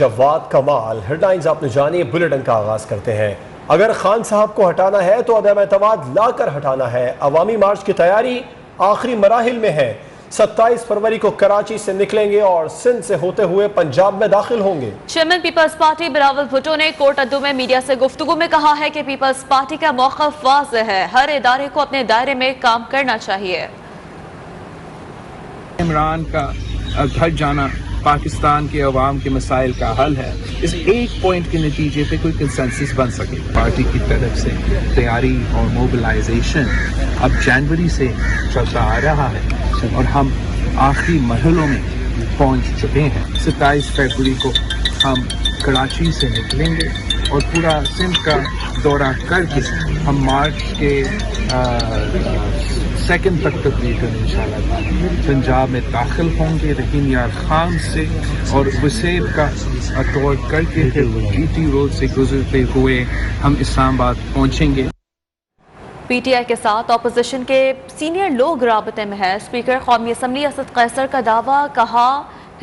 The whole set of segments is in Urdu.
جواد کمال ہیڈ لائنز آپ نے جانی، بلیٹن کا آغاز کرتے ہیں۔ اگر خان صاحب کو ہٹانا ہے تو عدم اعتماد لا کر ہٹانا ہے۔ عوامی مارچ کی تیاری آخری مراحل میں ہے۔ 27 فروری کو کراچی سے نکلیں گے اور سندھ سے ہوتے ہوئے پنجاب میں داخل ہوں گے۔ چیئرمین پیپلز پارٹی بلاول بھٹو نے کوٹ ادو میں میڈیا سے گفتگو میں کہا ہے کہ پیپلز پارٹی کا موقف واضح ہے، ہر ادارے کو اپنے دائرے میں کام کرنا چاہیے۔ عمران کا گھر جانا پاکستان کے عوام کے مسائل کا حل ہے، اس ایک پوائنٹ کے نتیجے پہ کوئی کنسنسس بن سکے۔ پارٹی کی طرف سے تیاری اور موبلائزیشن اب جنوری سے چلتا آ رہا ہے اور ہم آخری مرحلوں میں پہنچ چکے ہیں۔ 27 فروری کو ہم کراچی سے نکلیں گے اور پورا سندھ کا دورہ کر کے ہم مارچ کے سیکنڈ تک تقریباً انشاءاللہ پنجاب میں داخل ہوں گے، رحیم یار خان سے اور وسیب کا ٹور کر کے پھر جی ٹی روڈ سے گزرتے ہوئے ہم اسلام آباد پہنچیں گے۔ پی ٹی آئی کے ساتھ اپوزیشن کے سینئر لوگ رابطے میں ہیں۔ اسپیکر قومی اسمبلی اسد قیصر کا دعویٰ، کہا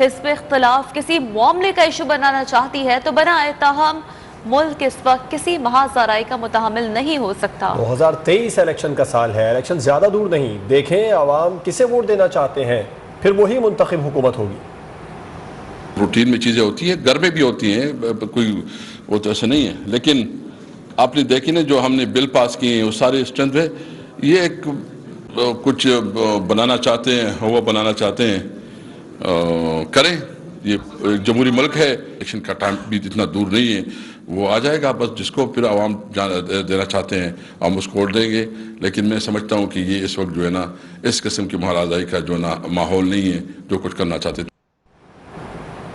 حزب اختلاف کسی معاملے کا ایشو بنانا چاہتی ہے تو بنائے، تاہم ملک اس وقت کسی محاذ آرائی کا متحمل نہیں ہو سکتا۔ 2023 الیکشن کا سال ہے، الیکشن زیادہ دور نہیں، دیکھیں عوام کسے ووٹ دینا چاہتے ہیں، پھر وہی منتخب حکومت ہوگی۔ روٹین میں چیزیں ہوتی ہیں، گھر میں بھی ہوتی ہیں، کوئی وہ تو ایسا نہیں ہے، لیکن آپ نے دیکھی نا جو ہم نے بل پاس کیے ہیں وہ سارے اسٹرینتھ ہے، یہ ایک کچھ بنانا چاہتے ہیں، ہوا بنانا چاہتے ہیں، کریں۔ یہ جمہوری ملک ہے، الیکشن کا ٹائم بھی اتنا دور نہیں ہے، وہ آ جائے گا، بس جس کو پھر عوام دینا چاہتے ہیں ہم اس کو ووٹ دیں گے۔ لیکن میں سمجھتا ہوں کہ یہ اس وقت جو ہے نا اس قسم کی محاذائی کا جو نا ماحول نہیں ہے جو کچھ کرنا چاہتے تھے۔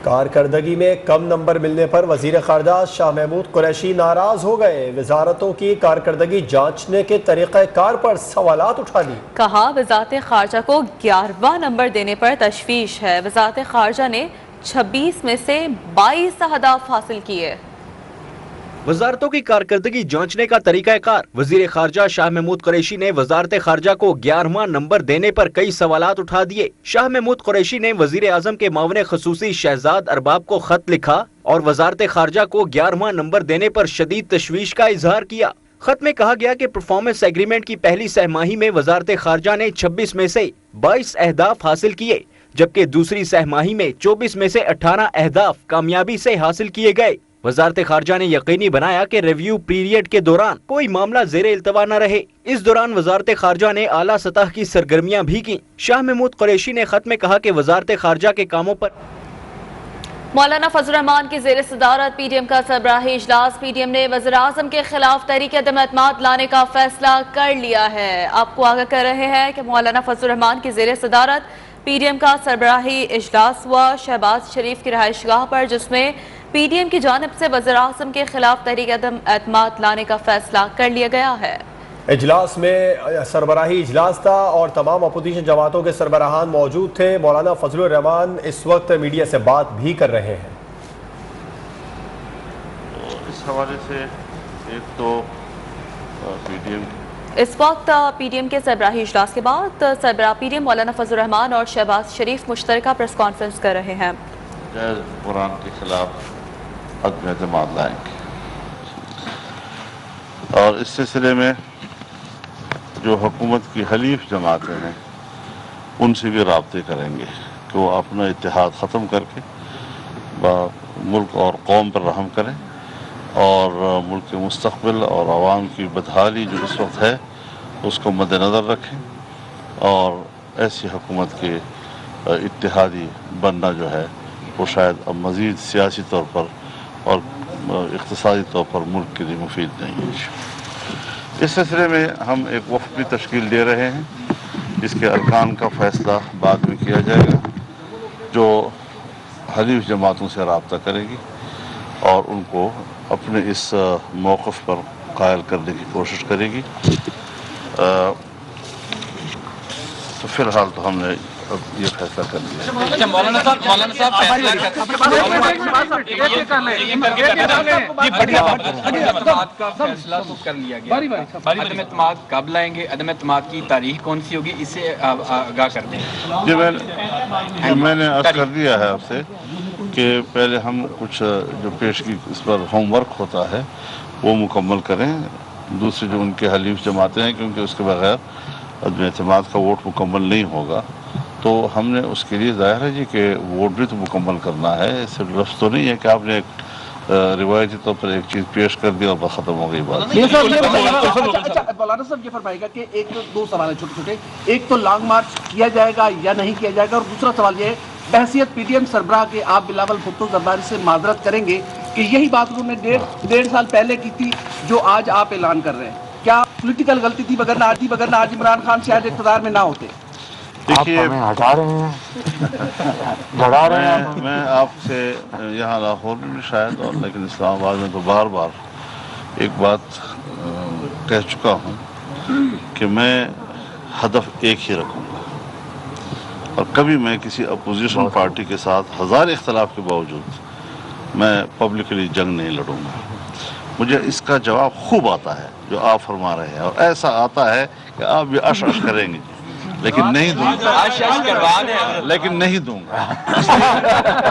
کارکردگی میں کم نمبر ملنے پر وزیر خارجہ شاہ محمود قریشی ناراض ہو گئے، وزارتوں کی کارکردگی جانچنے کے طریقہ کار پر سوالات اٹھا دی۔ کہا وزارت خارجہ کو 11واں نمبر دینے پر تشویش ہے، وزارت خارجہ نے 26 میں سے 22 اہداف حاصل کیے۔ وزارتوں کی کارکردگی جانچنے کا طریقہ کار، وزیر خارجہ شاہ محمود قریشی نے وزارت خارجہ کو 11واں نمبر دینے پر کئی سوالات اٹھا دیے۔ شاہ محمود قریشی نے وزیر اعظم کے معاون خصوصی شہزاد ارباب کو خط لکھا اور وزارت خارجہ کو 11واں نمبر دینے پر شدید تشویش کا اظہار کیا۔ خط میں کہا گیا کہ پرفارمنس ایگریمنٹ کی پہلی سہ ماہی میں وزارت خارجہ نے 26 میں سے 22 اہداف حاصل کیے، جبکہ دوسری سہ ماہی میں 24 میں سے 18 اہداف کامیابی سے حاصل کیے گئے۔ وزارت خارجہ نے یقینی بنایا کہ ریویو پیریڈ کے دوران کوئی معاملہ زیر التوا نہ رہے۔ اس دوران وزارت خارجہ نے اعلیٰ سطح کی سرگرمیاں بھی کی۔ شاہ محمود قریشی نے خط میں کہا کہ وزارت خارجہ کے کاموں پر مولانا فضل الرحمان کی زیر صدارت پی ڈی ایم کا سربراہی اجلاس، پی ڈی ایم نے وزیر اعظم کے خلاف تحریک عدم اعتماد لانے کا فیصلہ کر لیا ہے۔ آپ کو آگاہ کر رہے ہیں کہ مولانا فضل الرحمان کی زیر صدارت پی ڈی ایم کا سربراہی اجلاس ہوا شہباز شریف کی رہائش گاہ پر، جس میں پی ڈی ایم کی جانب سے وزیر اعظم کے خلاف تحریک عدم اعتماد لانے کا فیصلہ کر لیا گیا ہے۔ اجلاس میں سربراہی اجلاس تھا اور تمام اپوزیشن جماعتوں کے سربراہان موجود تھے۔ مولانا فضل الرحمان اس وقت میڈیا سے بات بھی کر رہے ہیں۔ اس حوالے سے ایک تو پی ڈی ایم اس وقت پی ڈی ایم کے سربراہی اجلاس کے بعد سربراہ پی ڈی ایم مولانا فضل الرحمان اور شہباز شریف مشترکہ پریس کانفرنس کر رہے ہیں۔ جائز قرآن کے خلاف عدم اعتماد لائیں گے اور اس سلسلے میں جو حکومت کی حلیف جماعتیں ہیں ان سے بھی رابطے کریں گے کہ وہ اپنا اتحاد ختم کر کے ملک اور قوم پر رحم کریں اور ملک کے مستقبل اور عوام کی بدحالی جو اس وقت ہے اس کو مد نظر رکھیں اور ایسی حکومت کے اتحادی بننا جو ہے وہ شاید اب مزید سیاسی طور پر اور اقتصادی طور پر ملک کے لیے مفید نہیں ہے۔ اس سلسلے میں ہم ایک وفد بھی تشکیل دے رہے ہیں، جس کے ارکان کا فیصلہ بعد میں کیا جائے گا، جو حلیف جماعتوں سے رابطہ کرے گی اور ان کو اپنے اس موقف پر قائل کرنے کی کوشش کرے گی۔ تو فی الحال تو ہم نے اب یہ فیصلہ کر لیا۔ مولانا صاحب فیصلہ تو کر لیا گیا، عدم اعتماد کب لائیں گے، عدم اعتماد کی تاریخ کون سی ہوگی، اس سے آگاہ کر دیں۔ جی میں نے عرض کر دیا ہے آپ سے کہ پہلے ہم کچھ جو پیشگی اس پر ہوم ورک ہوتا ہے وہ مکمل کریں. دوسری جو ان کے حلیف جماعتیں ہیں کیونکہ اس کے بغیر عدم اعتماد کا ووٹ مکمل نہیں ہوگا، تو ہم نے اس کے لیے ظاہر ہے جی کہ ووٹ بھی تو مکمل کرنا ہے. صرف لفظ تو نہیں ہے کہ آپ نے ایک روایتی طور پر ایک چیز پیش کر دی اور بس ختم ہو گئی بات. مولانا صاحب یہ فرمائے گا کہ ایک تو دو سوال ہیں چھوٹے چھوٹے، ایک تو لانگ مارچ کیا جائے گا یا نہیں کیا جائے گا، اور دوسرا سوال یہ ہے بحثیت پی ٹی ایم سربراہ کے آپ بلاول بھٹو زرداری سے معذرت کریں گے کہ یہی بات انہوں نے ڈیڑھ سال پہلے کی تھی جو آج آپ اعلان کر رہے ہیں؟ کیا پولیٹیکل غلطی تھی بغیر آج عمران خان شاید اقتدار میں نہ ہوتے؟ دیکھیے ہٹا رہے ہیں جھڑا رہے ہیں. میں آپ سے یہاں لاہور میں شاید اور لیکن اسلام آباد میں تو بار بار ایک بات کہہ چکا ہوں کہ میں ہدف ایک ہی رکھوں گا، اور کبھی میں کسی اپوزیشن پارٹی کے ساتھ ہزار اختلاف کے باوجود میں پبلکلی جنگ نہیں لڑوں گا. مجھے اس کا جواب خوب آتا ہے جو آپ فرما رہے ہیں، اور ایسا آتا ہے کہ آپ بھی اش کریں گے، لیکن نہیں دوں گا، لیکن نہیں دوں گا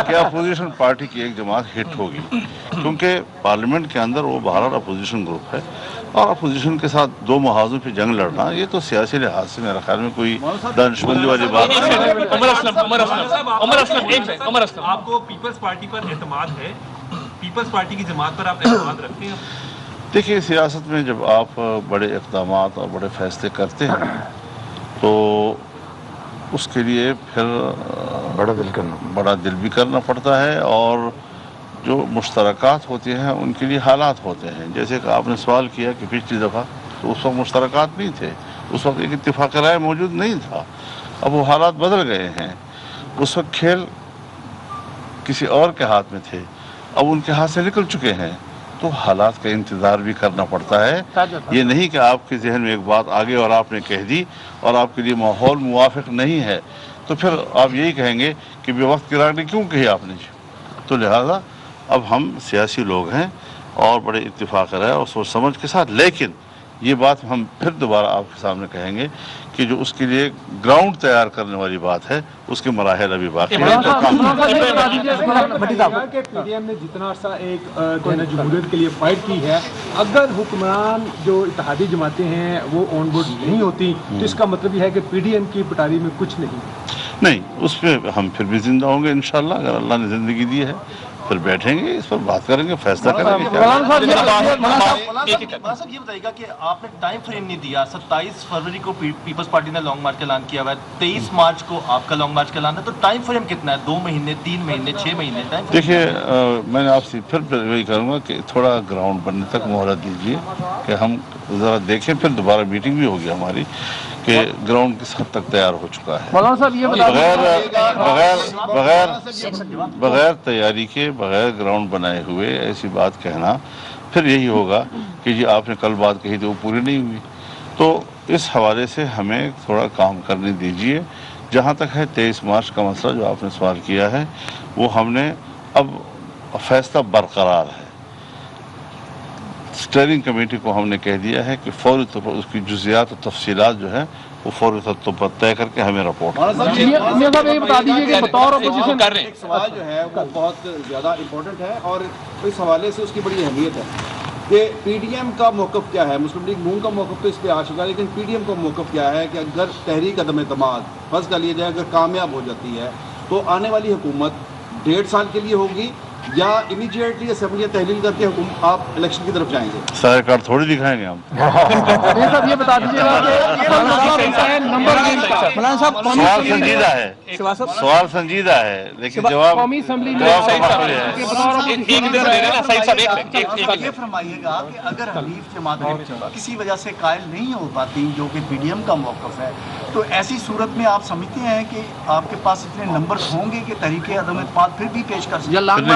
کہ اپوزیشن پارٹی کی ایک جماعت ہٹ ہوگی، کیونکہ پارلیمنٹ کے اندر وہ بہرحال اپوزیشن گروپ ہے، اور اپوزیشن کے ساتھ دو محاذوں پہ جنگ لڑنا یہ تو سیاسی لحاظ سے میرے خیال میں کوئی دانشمندی والی بات نہیں. عمر اسلم، آپ کو پیپلز پارٹی پر اعتماد ہے؟ پیپلز پارٹی کی جماعت پر آپ اعتماد رکھتے ہیں؟ دیکھیے سیاست میں جب آپ بڑے اقدامات اور بڑے فیصلے کرتے ہیں تو اس کے لیے پھر بڑا دل بھی کرنا پڑتا ہے، اور جو مشترکات ہوتے ہیں ان کے لیے حالات ہوتے ہیں. جیسے کہ آپ نے سوال کیا کہ پچھلی دفعہ تو اس وقت مشترکات نہیں تھے، اس وقت ایک اتفاق رائے موجود نہیں تھا. اب وہ حالات بدل گئے ہیں. اس وقت کھیل کسی اور کے ہاتھ میں تھے، اب ان کے ہاتھ سے نکل چکے ہیں، تو حالات کا انتظار بھی کرنا پڑتا ہے. یہ نہیں کہ آپ کے ذہن میں ایک بات آگے اور آپ نے کہہ دی اور آپ کے لیے ماحول موافق نہیں ہے تو پھر آپ یہی کہیں گے کہ بے وقت کی راگنی کیوں کہی آپ نے. تو لہذا اب ہم سیاسی لوگ ہیں اور بڑے اتفاق رائے اور سوچ سمجھ کے ساتھ، لیکن یہ بات ہم پھر دوبارہ آپ کے سامنے کہیں گے کہ جو اس کے لیے گراؤنڈ تیار کرنے والی بات ہے اس کے مراحل ابھی باقی ہیں. کہ پی ڈی ایم نے جتنا عرصہ ایک جمہوریت کے لیے فائٹ کی ہے، اگر حکمران جو اتحادی جماعتیں ہیں وہ آن بورڈ نہیں ہوتی تو اس کا مطلب یہ ہے کہ پی ڈی ایم کی پٹاری میں کچھ نہیں. اس پہ ہم پھر بھی زندہ ہوں گے انشاءاللہ. اگر اللہ نے زندگی دی ہے پھر بیٹھیں گے، اس پر بات کریں گے، فیصلہ کریں گے. صاحب یہ بتائیے گا کہ آپ نے ٹائم فریم نہیں دیا. 27 فروری کو پیپلز پارٹی نے لانگ مارچ کا اعلان کیا ہوا ہے، 23 مارچ کو آپ کا لانگ مارچ کا اعلان ہے، تو ٹائم فریم کتنا ہے؟ 2 مہینے، 3 مہینے، 6 مہینے؟ دیکھیے میں نے آپ سے پھر وہی کروں گا کہ تھوڑا گراؤنڈ بننے تک مہلت دیجیے کہ ہم ذرا دیکھیں. پھر دوبارہ میٹنگ بھی ہوگی ہماری کہ گراؤنڈ کس حد تک تیار ہو چکا ہے. بغیر تیاری کے، بغیر گراؤنڈ بنائے ہوئے ایسی بات کہنا پھر یہی ہوگا کہ جی آپ نے کل بات کہی تھی وہ پوری نہیں ہوئی. تو اس حوالے سے ہمیں تھوڑا کام کرنے دیجیے. جہاں تک ہے 23 مارچ کا مسئلہ جو آپ نے سوال کیا ہے، وہ ہم نے اب فیصلہ برقرار ہے. اسٹیئرنگ کمیٹی کو ہم نے کہہ دیا ہے کہ فوری طور پر اس کی جزیات و تفصیلات جو ہے وہ فوری طور پر طے کر کے ہمیں رپورٹ ایک سوال جو ہے وہ بہت زیادہ امپورٹنٹ ہے اور اس حوالے سے اس کی بڑی اہمیت ہے کہ پی ڈی ایم کا موقف کیا ہے. مسلم لیگ نون کا موقف تو اس پہ آ چکا ہے، لیکن پی ڈی ایم کا موقف کیا ہے کہ اگر تحریک عدم اعتماد فرض کر لیا جائے اگر کامیاب ہو جاتی ہے تو آنے والی حکومت 1.5 سال کے لیے ہوگی یا امیڈیٹلی اسمبلی تحلیل کر کے آپ الیکشن کی طرف جائیں گے؟ سارے کارڈ تھوڑی دکھائیں گے ہم. صاحب یہ بتا دیجیے گا سوال سنجیدہ ہے لیکن جواب یہ فرمائیے گا کہ اگر حلیف جماعتیں کسی وجہ سے قائل نہیں ہو پاتی جو کہ پی ڈی ایم کا موقف ہے، تو ایسی صورت میں آپ سمجھتے ہیں کہ آپ کے پاس اتنے نمبر ہوں گے کہ تحریک عدم اعتماد پھر بھی پیش کر سکتے یا لانگ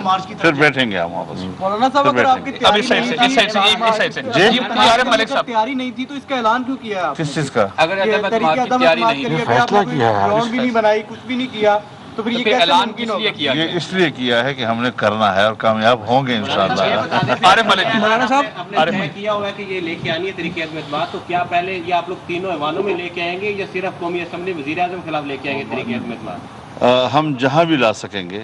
مارچ کی پھر بیٹھیں گے ہم واپس. مولانا صاحب اگر آپ کی تیاری نہیں تھی تو اس کا اعلان کیوں کیا آپ؟ کس چیز کا؟ تحریک عدم اعتماد کے لیے آپ نے گراؤنڈ بھی نہیں بنائی، کچھ بھی نہیں کیا، تو پھر یہ کیسے ممکن ہوگا؟ یہ اس لیے کیا ہے کہ ہم نے کرنا ہے اور کامیاب ہوں گے انشاءاللہ. مولانا صاحب آپ نے کیا ہوا ہے کہ یہ لے کے آنی ہے تحریک عدم اعتماد، تو کیا پہلے یہ آپ لوگ تینوں ایوانوں میں لے کے آئیں گے یا صرف قومی اسمبلی وزیر اعظم کے خلاف لے کے آئیں گے تحریک عدم اعتماد؟ ہم جہاں بھی لا سکیں گے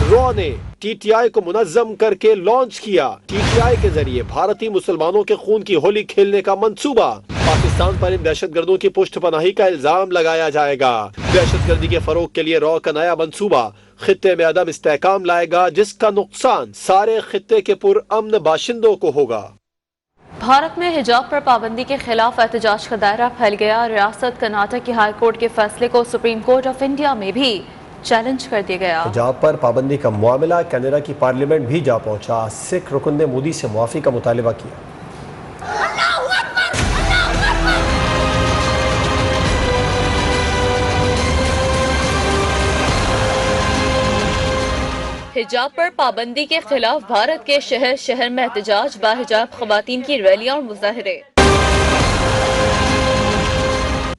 رو نے ٹی ٹی آئی کو منظم کر کے لانچ کیا۔ ٹی ٹی آئی کے ذریعے بھارتی مسلمانوں کے خون کی ہولی کھیلنے کا منصوبہ۔ پاکستان پر ان دہشت گردوں کی پشت پناہی کا الزام لگایا جائے گا۔ دہشت گردی کے فروغ کے لیے رو کا نیا منصوبہ خطے میں عدم استحکام لائے گا، جس کا نقصان سارے خطے کے پرامن باشندوں کو ہوگا۔ بھارت میں حجاب پر پابندی کے خلاف احتجاج کا دائرہ پھیل گیا۔ ریاست کرناٹک کی ہائی کورٹ کے فیصلے کو سپریم کورٹ آف انڈیا میں بھی چیلنج کر دیا گیا۔ حجاب پر پابندی کا معاملہ کینیڈا کی پارلیمنٹ بھی جا پہنچا۔ سکھ رکن نے مودی سے معافی کا مطالبہ کیا۔ حجاب پر پابندی کے خلاف بھارت کے شہر شہر میں احتجاج، باحجاب خواتین کی ریلیاں اور مظاہرے۔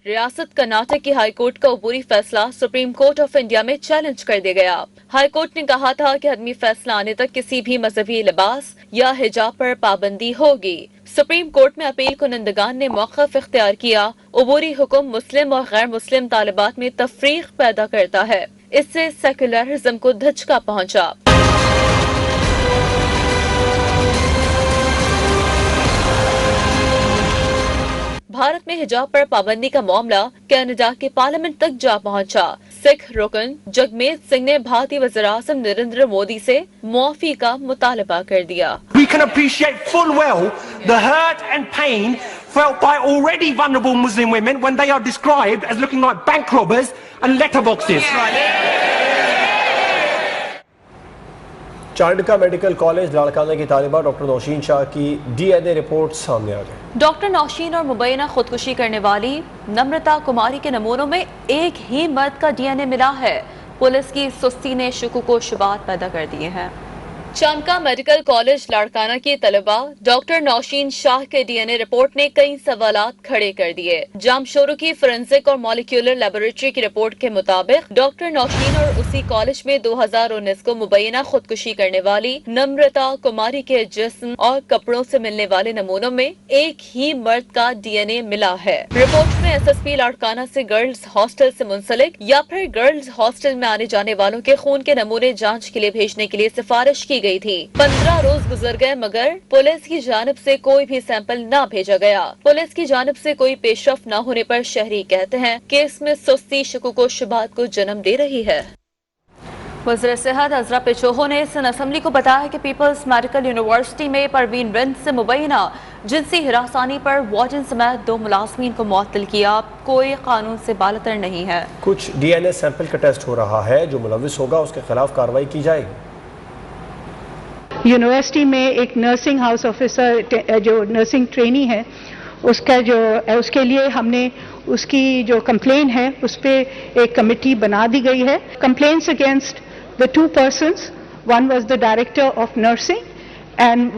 ریاست کرناٹک کی ہائی کورٹ کا عبوری فیصلہ سپریم کورٹ آف انڈیا میں چیلنج کر دیا گیا۔ ہائی کورٹ نے کہا تھا کہ حتمی فیصلہ آنے تک کسی بھی مذہبی لباس یا حجاب پر پابندی ہوگی۔ سپریم کورٹ میں اپیل کنندگان نے موقف اختیار کیا۔ عبوری حکم مسلم اور غیر مسلم طالبات میں تفریق پیدا کرتا ہے، اس سے سیکولرزم کو دھچکا پہنچا۔ بھارت میں حجاب پر پابندی کا معاملہ کینیڈا کے پارلیمنٹ تک جا پہنچا۔ سکھ رکن جگمیت سنگھ نے بھارتی وزیر اعظم نریندر مودی سے معافی کا مطالبہ کر دیا۔ We can appreciate full well the hurt and pain felt by already vulnerable Muslim women when they are described as looking like bank robbers and letterboxes. چانڈ کا میڈیکل کالج لاڑکانہ کی طالبہ ڈاکٹر نوشین شاہ کی ڈی این اے رپورٹ سامنے آ گئی۔ ڈاکٹر نوشین اور مبینہ خودکشی کرنے والی نمرتا کماری کے نمونوں میں ایک ہی مرد کا ڈی این اے ملا ہے۔ پولیس کی سستی نے شکوک و شبہات پیدا کر دیے ہیں۔ چانکا میڈیکل کالج لاڑکانہ کی طلبہ ڈاکٹر نوشین شاہ کے ڈی این اے رپورٹ نے کئی سوالات کھڑے کر دیے۔ جامشورو کی فورینسک اور مالیکولر لیبارٹری کی رپورٹ کے مطابق ڈاکٹر نوشین اور اسی کالج میں 2019 کو مبینہ خودکشی کرنے والی نمرتا کماری کے جسم اور کپڑوں سے ملنے والے نمونوں میں ایک ہی مرد کا ڈی این اے ملا ہے۔ رپورٹ میں ایس ایس پی لاڑکانہ سے گرلز ہاسٹل سے منسلک یا پھر گرلز ہاسٹل میں آنے جانے والوں کے خون کے نمونے جانچ کے لیے بھیجنے کے لیے سفارش کی گئی تھی۔ 15 روز گزر گئے مگر پولیس کی جانب سے کوئی بھی سیمپل نہ بھیجا گیا۔ پولیس کی جانب سے کوئی پیش رفت نہ ہونے پر شہری کہتے ہیں کہ اس میں سستی شکوک و شبہات کو جنم دے رہی ہے۔ وزیر صحت عزرا پیچوہو نے سندھ اسمبلی کو بتایا کہ پیپلز میڈیکل یونیورسٹی میں پروین رند سے مبینہ جنسی ہراسانی پر وارڈن سمیت 2 ملازمین کو معطل کیا۔ کوئی قانون سے بالاتر نہیں ہے۔ کچھ ڈی این اے سیمپل کا ٹیسٹ ہو رہا ہے، جو ملوث ہوگا اس کے خلاف کارروائی کی جائے گی۔ یونیورسٹی میں ایک نرسنگ ہاؤس آفیسر جو نرسنگ ٹرینی ہے، اس کے لیے ہم نے اس کی جو کمپلین ہے اس پہ ایک کمیٹی بنا دی گئی ہے۔ Complaints against the 2 persons, one was the director of nursing and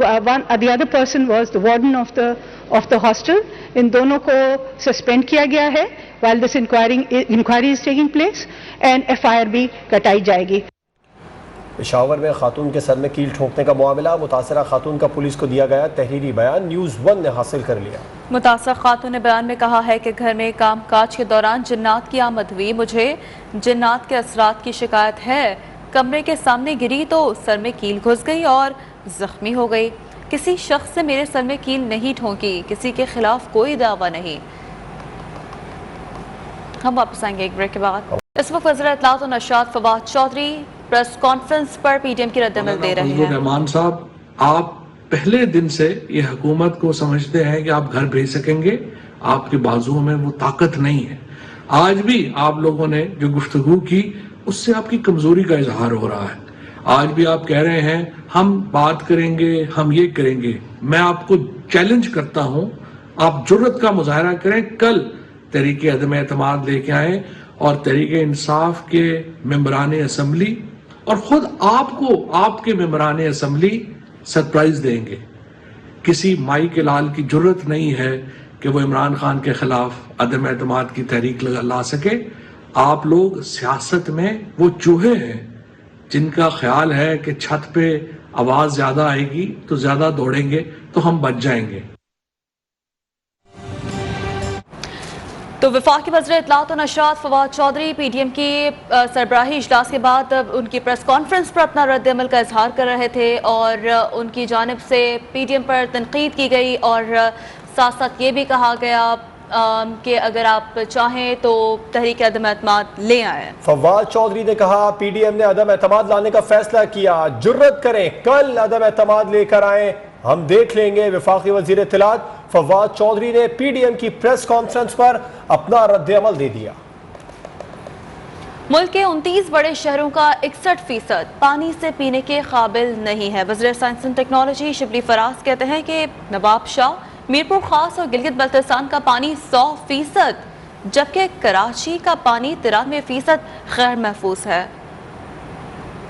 the other person was the warden of the hostel. ان دونوں کو سسپینڈ کیا گیا ہے while this inquiry is taking place and FIR بھی کٹائی جائے گی۔ پشاور میں خاتون کے سر میں کیل ٹھونکنے کا معاملہ، متاثرہ خاتون کا پولیس کو دیا گیا تحریری بیان، نیوز 1 نے حاصل کر لیا۔ متاثرہ خاتون نے بیان میں کہا ہے کہ گھر میں کام کاج کے دوران جنات کی آمد ہوئی، مجھے جنات کے اثرات کی شکایت ہے، کمرے کے سامنے گری تو سر میں کیل گھس گئی اور زخمی ہو گئی، کسی شخص سے میرے سر میں کیل نہیں ٹھونکی، کسی کے خلاف کوئی دعویٰ نہیں۔ ہم واپس آئیں گے ایک بریک کے بعد۔ اس وقت وزیر اطلاعات و نشریات فواد چودھری پریس کانفرنس پر پی ڈی ایم کی رد عمل دے رہے ہیں۔ رحمان صاحب، آپ پہلے دن سے یہ حکومت کو سمجھتے ہیں کہ آپ گھر بھیج سکیں گے، آپ کے بازوؤں میں وہ طاقت نہیں ہے۔ آج بھی آپ لوگوں نے جو گفتگو کی اس سے آپ کی کمزوری کا اظہار ہو رہا ہے۔ آج بھی آپ کہہ رہے ہیں ہم بات کریں گے، ہم یہ کریں گے۔ میں آپ کو چیلنج کرتا ہوں، آپ جرأت کا مظاہرہ کریں، کل تحریک عدم اعتماد لے کے آئیں اور تحریک انصاف کے ممبران اسمبلی اور خود آپ کو آپ کے ممبران اسمبلی سرپرائز دیں گے۔ کسی مائی کے لال کی جرأت نہیں ہے کہ وہ عمران خان کے خلاف عدم اعتماد کی تحریک لا سکے۔ آپ لوگ سیاست میں وہ چوہے ہیں جن کا خیال ہے کہ چھت پہ آواز زیادہ آئے گی تو زیادہ دوڑیں گے تو ہم بچ جائیں گے۔ تو وفاقی وزیر اطلاعات و نشریات Fawad Chaudhry P D M کی سربراہی اجلاس کے بعد ان کی پریس کانفرنس پر اپنا رد عمل کا اظہار کر رہے تھے اور ان کی جانب سے پی ڈی ایم پر تنقید کی گئی اور ساتھ ساتھ یہ بھی کہا گیا کہ اگر آپ چاہیں تو تحریک عدم اعتماد لے آئیں۔ فواد چودھری نے کہا پی ڈی ایم نے عدم اعتماد لانے کا فیصلہ کیا، جرت کریں کل عدم اعتماد لے کر آئیں، ہم دیکھ لیں گے۔ وفاقی وزیر اطلاعات فواد چودھری نے پی ڈی ایم کی پریس کانفرنس پر اپنا رد عمل دے دیا۔ ملک کے 29 بڑے شہروں کا 61% پانی سے پینے کے قابل نہیں ہے۔ وزیر science and technology Shibli Faraz کہتے ہیں کہ نواب شاہ، میرپور خاص اور گلگت بلتستان کا پانی 100%، جبکہ کراچی کا پانی 93% غیر محفوظ ہے۔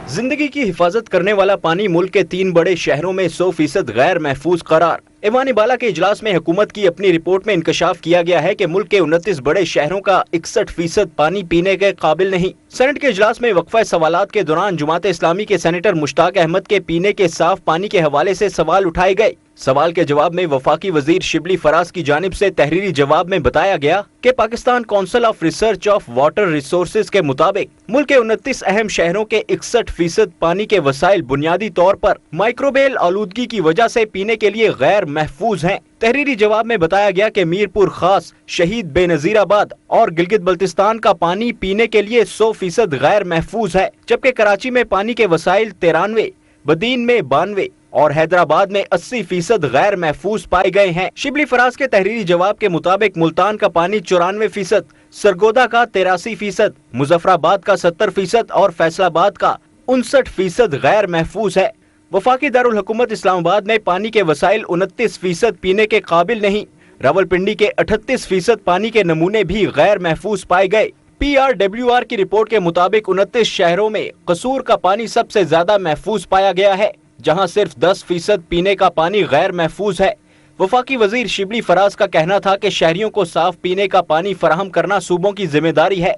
زندگی کی حفاظت کرنے والا پانی ملک کے 3 بڑے شہروں میں 100% غیر محفوظ قرار۔ ایوان بالا کے اجلاس میں حکومت کی اپنی رپورٹ میں انکشاف کیا گیا ہے کہ ملک کے 29 بڑے شہروں کا 61% پانی پینے کے قابل نہیں۔ سینٹ کے اجلاس میں وقفہ سوالات کے دوران جماعت اسلامی کے سینیٹر مشتاق احمد کے پینے کے صاف پانی کے حوالے سے سوال اٹھائے گئے۔ سوال کے جواب میں وفاقی وزیر شبلی فراز کی جانب سے تحریری جواب میں بتایا گیا کہ Pakistan council of research of water resources کے مطابق ملک کے 29 اہم شہروں کے 61% پانی کے وسائل بنیادی طور پر مائکروبیل آلودگی کی وجہ سے پینے کے لیے غیر محفوظ ہیں۔ تحریری جواب میں بتایا گیا کہ میرپور خاص، شہید بے نظیر آباد اور گلگت بلتستان کا پانی پینے کے لیے 100% غیر محفوظ ہے، جبکہ کراچی میں پانی کے وسائل 93، بدین میں 92 اور حیدرآباد میں 80% غیر محفوظ پائے گئے ہیں۔ شبلی فراز کے تحریری جواب کے مطابق ملتان کا پانی 94%، سرگودا کا 83%، مظفر آباد کا 70% اور فیصل آباد کا 59% غیر محفوظ ہے۔ وفاقی دارالحکومت اسلام آباد میں پانی کے وسائل 29% پینے کے قابل نہیں۔ راولپنڈی کے 38% پانی کے نمونے بھی غیر محفوظ پائے گئے۔ PRWR کی رپورٹ کے مطابق 29 شہروں میں قصور کا پانی سب سے زیادہ محفوظ پایا گیا ہے، جہاں صرف 10% پینے کا پانی غیر محفوظ ہے۔ وفاقی وزیر شبلی فراز کا کہنا تھا کہ شہریوں کو صاف پینے کا پانی فراہم کرنا صوبوں کی ذمہ داری ہے۔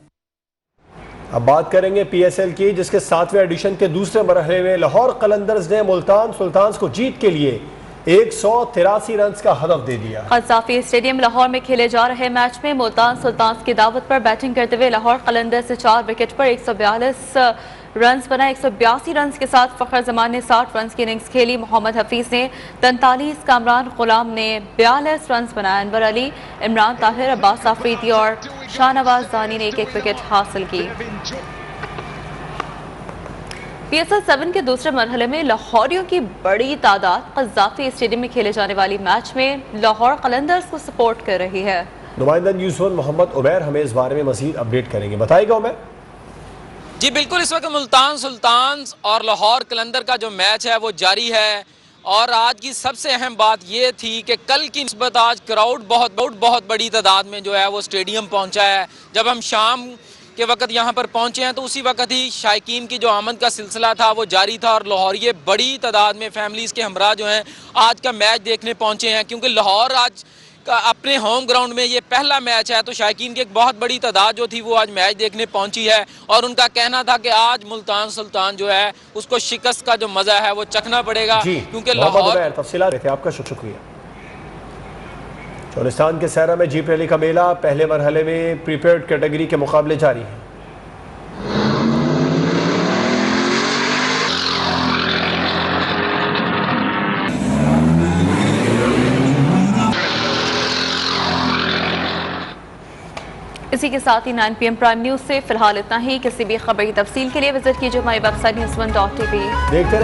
اب بات کریں گے پی ایس ایل کی، جس کے 7ویں ایڈیشن کے دوسرے مرحلے میں لاہور قلندرز نے ملتان سلطانز کو جیت کے لیے 183 رنز کا ہدف دے دیا۔ قذافی اسٹیڈیم لاہور میں کھیلے جا رہے میچ میں ملتان سلطانز کی دعوت پر بیٹنگ کرتے ہوئے لاہور قلندرز سے 4 وکٹ پر 142 رنز بنائے۔ 182 رنز کے ساتھ فخر زمان نے 60 رنز کی اننگز کھیلی۔ محمد حفیظ نے 43، کامران غلام نے 42 رنز بنائے۔ انور علی، عمران طاہر، عباس آفریدی اور شاہ نواز دانی نے 1 وکٹ حاصل کی۔ پی ایس ایل 7 کے دوسرے مرحلے میں لاہوریوں کی بڑی تعداد قذافی اسٹیڈیم میں کھیلے جانے والی میچ میں لاہور قلندرز کو سپورٹ کر رہی ہے۔ نمائندہ نیوز ون محمد عمیر ہمیں اس بارے میں مزید اپڈیٹ کریں گے، بتائے گا عمیر۔ جی بالکل، اس وقت ملتان سلطانز اور لاہور قلندر کا جو میچ ہے وہ جاری ہے، اور آج کی سب سے اہم بات یہ تھی کہ کل کی نسبت آج کراؤڈ بہت بڑی تعداد میں جو ہے وہ اسٹیڈیم پہنچا ہے۔ جب ہم شام کے وقت یہاں پر پہنچے ہیں تو اسی وقت ہی شائقین کی جو آمد کا سلسلہ تھا وہ جاری تھا، اور لاہوریے بڑی تعداد میں فیملیز کے ہمراہ جو ہیں آج کا میچ دیکھنے پہنچے ہیں، کیونکہ لاہور آج اپنے ہوم گراؤنڈ میں یہ پہلا میچ ہے، تو شائقین کی ایک بہت بڑی تعداد جو تھی وہ آج میچ دیکھنے پہنچی ہے، اور ان کا کہنا تھا کہ آج ملتان سلطان جو ہے اس کو شکست کا جو مزہ ہے وہ چکھنا پڑے گا، کیونکہ لاہور۔ تفصیلات تھے آپ کا شکریہ۔ چولستان کے سیرا میں جیپ ریلی کا میلہ پہلے مرحلے میں پریپیئرڈ کیٹیگری کے مقابلے جاری ہیں۔ اسی کے ساتھ ہی 9 PM پرائم نیوز سے فی الحال اتنا ہی۔ کسی بھی خبر کی تفصیل کے لیے وزٹ کیجیے ہماری ویب سائٹ news1.tv۔